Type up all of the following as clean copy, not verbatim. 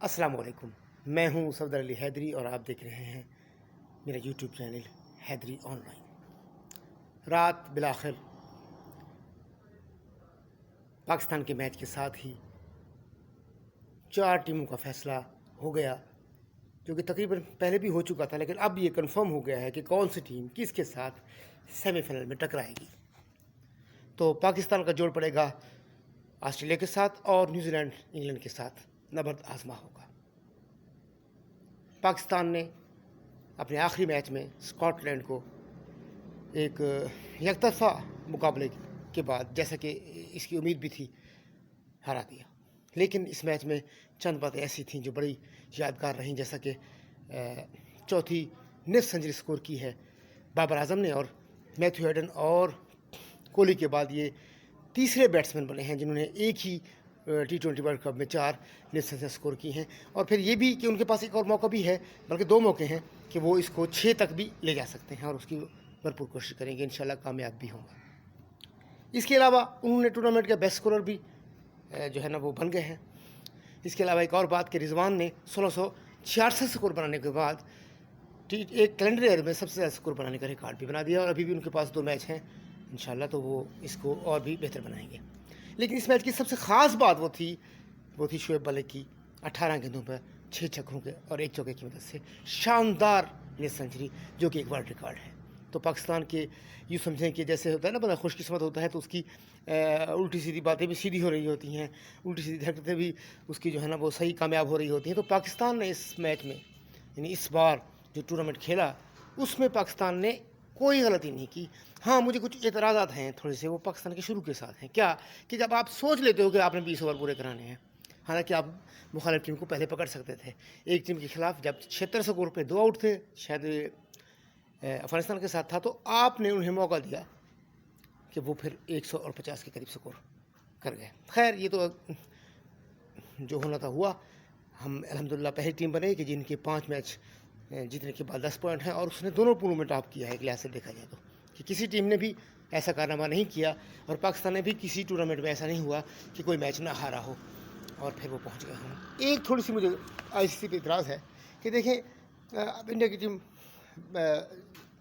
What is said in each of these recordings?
السلام علیکم، میں ہوں صفدر علی حیدری اور آپ دیکھ رہے ہیں میرا YouTube channel Haidari online. رات بالآخر پاکستان کے میچ کے ساتھ ہی 4 ٹیموں کا فیصلہ ہو گیا، جو کہ تقریباً پہلے بھی ہو چکا تھا، لیکن اب یہ کنفرم ہو گیا ہے کہ کون سی ٹیم کس کے ساتھ سیمی فائنل میں ٹکرائے گی۔ تو پاکستان کا جوڑ پڑے گا آسٹریلیا کے ساتھ اور نیوزی لینڈ انگلینڈ کے ساتھ نبرد آزما ہوگا۔ پاکستان نے اپنے آخری میچ میں اسکاٹ لینڈ کو ایک یک طرفہ مقابلے کے بعد، جیسا کہ اس کی امید بھی تھی، ہرا دیا۔ لیکن اس میچ میں چند باتیں ایسی تھیں جو بڑی یادگار رہیں، جیسا کہ چوتھی نصف سنچری سکور کی ہے بابر اعظم نے، اور میتھیو ہیڈن اور کوہلی کے بعد یہ تیسرے بیٹسمین بنے ہیں جنہوں نے ایک ہی T20 ورلڈ کپ میں 4 نصف سنچری سکور کی ہیں۔ اور پھر یہ بھی کہ ان کے پاس ایک اور موقع بھی ہے، بلکہ 2 موقع ہیں کہ وہ اس کو 6 تک بھی لے جا سکتے ہیں، اور اس کی بھرپور کوشش کریں گے، انشاءاللہ کامیاب بھی ہوں گے۔ اس کے علاوہ انہوں نے ٹورنامنٹ کا بیسٹ اسکورر بھی جو ہے نا وہ بن گئے ہیں۔ اس کے علاوہ ایک اور بات کہ رضوان نے 1666 سکور بنانے کے بعد ایک کیلنڈر ایئر میں سب سے زیادہ سکور بنانے کا ریکارڈ بھی بنا دیا، اور ابھی بھی ان کے پاس 2 میچ ہیں، انشاءاللہ تو وہ اس کو اور بھی بہتر بنائیں گے۔ لیکن اس میچ کی سب سے خاص بات وہ تھی شعیب ملک کی 18 گیندوں پر 6 چھکوں کے اور 1 چوکے کی مدد سے شاندار نصف سنچری، جو کہ ایک ورلڈ ریکارڈ ہے۔ تو پاکستان کے یوں سمجھیں کہ جیسے ہوتا ہے نا بندہ خوش قسمت ہوتا ہے تو اس کی الٹی سیدھی باتیں بھی سیدھی ہو رہی ہوتی ہیں، الٹی سیدھی حرکتیں بھی اس کی جو ہے نا وہ صحیح کامیاب ہو رہی ہوتی ہیں۔ تو پاکستان نے اس میچ میں، یعنی اس بار جو ٹورنامنٹ کھیلا، اس میں پاکستان نے کوئی غلطی نہیں کی۔ ہاں، مجھے کچھ اعتراضات ہیں تھوڑے سے، وہ پاکستان کے شروع کے ساتھ ہیں۔ کیا کہ جب آپ سوچ لیتے ہو کہ آپ نے 20 اوور پورے کرانے ہیں، حالانکہ آپ مخالف ٹیم کو پہلے پکڑ سکتے تھے۔ ایک ٹیم کے خلاف جب 76 سکور پہ 2 آؤٹ تھے، شاید افغانستان کے ساتھ تھا، تو آپ نے انہیں موقع دیا کہ وہ پھر 150 کے قریب سکور کر گئے۔ خیر، یہ تو جو ہونا تھا ہوا۔ ہم الحمدللہ پہلی ٹیم بنے کہ جن کے 5 میچ جیتنے کے بعد 10 پوائنٹ ہیں، اور اس نے دونوں پولوں میں ٹاپ کیا ہے ایک لحاظ سے دیکھا جائے تو، کہ کسی ٹیم نے بھی ایسا کارنامہ نہیں کیا، اور پاکستان نے بھی کسی ٹورنامنٹ میں ایسا نہیں ہوا کہ کوئی میچ نہ ہارا ہو اور پھر وہ پہنچ گئے ہوں۔ ایک تھوڑی سی مجھے ICC پہ اعتراض ہے کہ دیکھیں، اب انڈیا کی ٹیم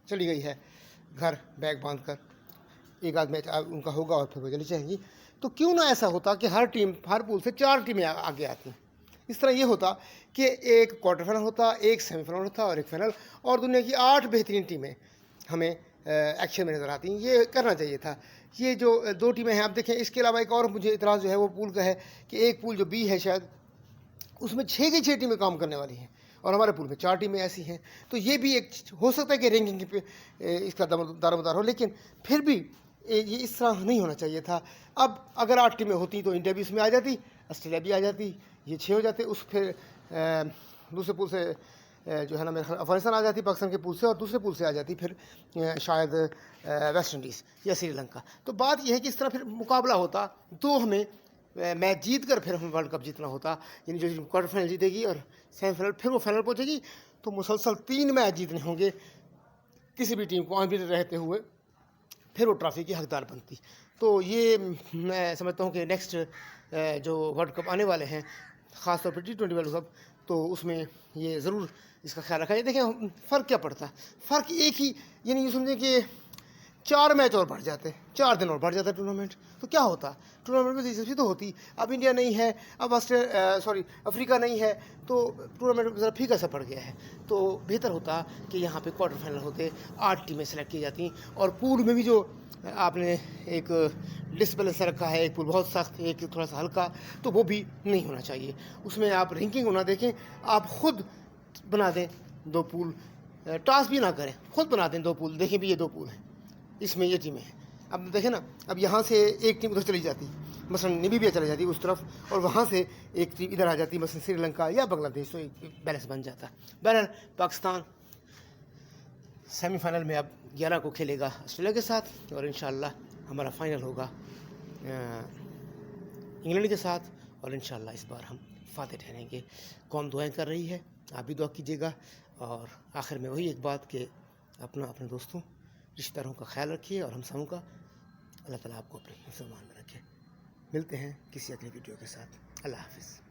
چلی گئی ہے گھر بیگ باندھ کر، ایک آدھ میچ ان کا ہوگا اور پھر وہ چلی جائیں گی، تو کیوں نہ ایسا ہوتا کہ ہر پول سے 4 ٹیمیں آگے آتی۔ اس طرح یہ ہوتا کہ ایک کوارٹر فائنل ہوتا، ایک سیمی فائنل ہوتا اور ایک فائنل، اور دنیا کی 8 بہترین ٹیمیں ہمیں ایکشن میں نظر آتی ہیں۔ یہ کرنا چاہیے تھا۔ یہ جو 2 ٹیمیں ہیں، آپ دیکھیں، اس کے علاوہ ایک اور مجھے اعتراض جو ہے وہ پول کا ہے کہ ایک پول جو B ہے شاید، اس میں 6 کی 6 ٹیمیں کام کرنے والی ہیں، اور ہمارے پول میں 4 ٹیمیں ایسی ہیں۔ تو یہ بھی ایک ہو سکتا ہے کہ رینکنگ پہ اس کا دار مدار ہو، لیکن پھر بھی یہ اس طرح نہیں ہونا چاہیے تھا۔ اب اگر 8 ٹیمیں ہوتی تو انڈیا بھی اس میں آ جاتی، آسٹریلیا بھی آ جاتی، یہ 6 ہو جاتے۔ اس پھر دوسرے پول سے جو ہے نا میرے خیال افغانستان آ جاتی پاکستان کے پول سے، اور دوسرے پول سے آ جاتی پھر شاید ویسٹ انڈیز یا سری لنکا۔ تو بات یہ ہے کہ اس طرح پھر مقابلہ ہوتا تو ہمیں میچ جیت کر پھر ہمیں ورلڈ کپ جیتنا ہوتا، یعنی جو کوارٹر فائنل جیتے گی اور سیمی فائنل، پھر وہ فائنل پہنچے گی، تو مسلسل 3 میچ جیتنے ہوں گے کسی بھی ٹیم کو آنبیٹر رہتے ہوئے، پھر وہ ٹرافی کی حقدار بنتی۔ تو یہ میں سمجھتا ہوں کہ نیکسٹ جو ورلڈ کپ آنے والے ہیں، خاص طور پر T20 ورلڈ کپ، تو اس میں یہ ضرور اس کا خیال رکھا جائے۔ دیکھیں فرق کیا پڑتا ہے، فرق ایک ہی، یعنی یہ سمجھیں کہ 4 میچ اور بڑھ جاتے، 4 دن اور بڑھ جاتا ٹورنامنٹ، تو کیا ہوتا؟ ٹورنامنٹ میں دلچسپی تو ہوتی۔ اب انڈیا نہیں ہے، اب افریقہ نہیں ہے، تو ٹورنامنٹ ذرا پھیکا سا پڑ گیا ہے۔ تو بہتر ہوتا کہ یہاں پہ کوارٹر فائنل ہوتے، 8 ٹیمیں سلیکٹ کی جاتی، اور پول میں بھی جو آپ نے ایک ڈسبیلنس رکھا ہے، ایک پول بہت سخت، ایک تھوڑا سا ہلکا، تو وہ بھی نہیں ہونا چاہیے۔ اس میں آپ رینکنگ ہونا دیکھیں، آپ خود بنا دیں 2 پول، ٹاس بھی نہ کریں، خود بنا دیں 2 پول، دیکھیں بھی یہ 2 پول ہیں، اس میں یہ ٹیمیں ہیں۔ اب دیکھیں نا، اب یہاں سے ایک ٹیم ادھر چلی جاتی، مثلا نمیبیا چلی جاتی اس طرف، اور وہاں سے ایک ٹیم ادھر آ جاتی، مثلا سری لنکا یا بنگلہ دیش، تو ایک بیلنس بن جاتا۔ بہرحال پاکستان سیمی فائنل میں اب 11 کو کھیلے گا آسٹریلیا کے ساتھ، اور انشاءاللہ ہمارا فائنل ہوگا انگلینڈ کے ساتھ، اور انشاءاللہ اس بار ہم فاتح ٹھہریں گے۔ قوم دعائیں کر رہی ہے، آپ بھی دعا کیجیے گا، اور آخر میں وہی ایک بات کہ اپنے دوستوں، رشتہ داروں کا خیال رکھیے، اور ہم سبوں کا اللہ تعالیٰ آپ کو اپنے حفظ و امان میں رکھے۔ ملتے ہیں کسی اگلی ویڈیو کے ساتھ۔ اللہ حافظ۔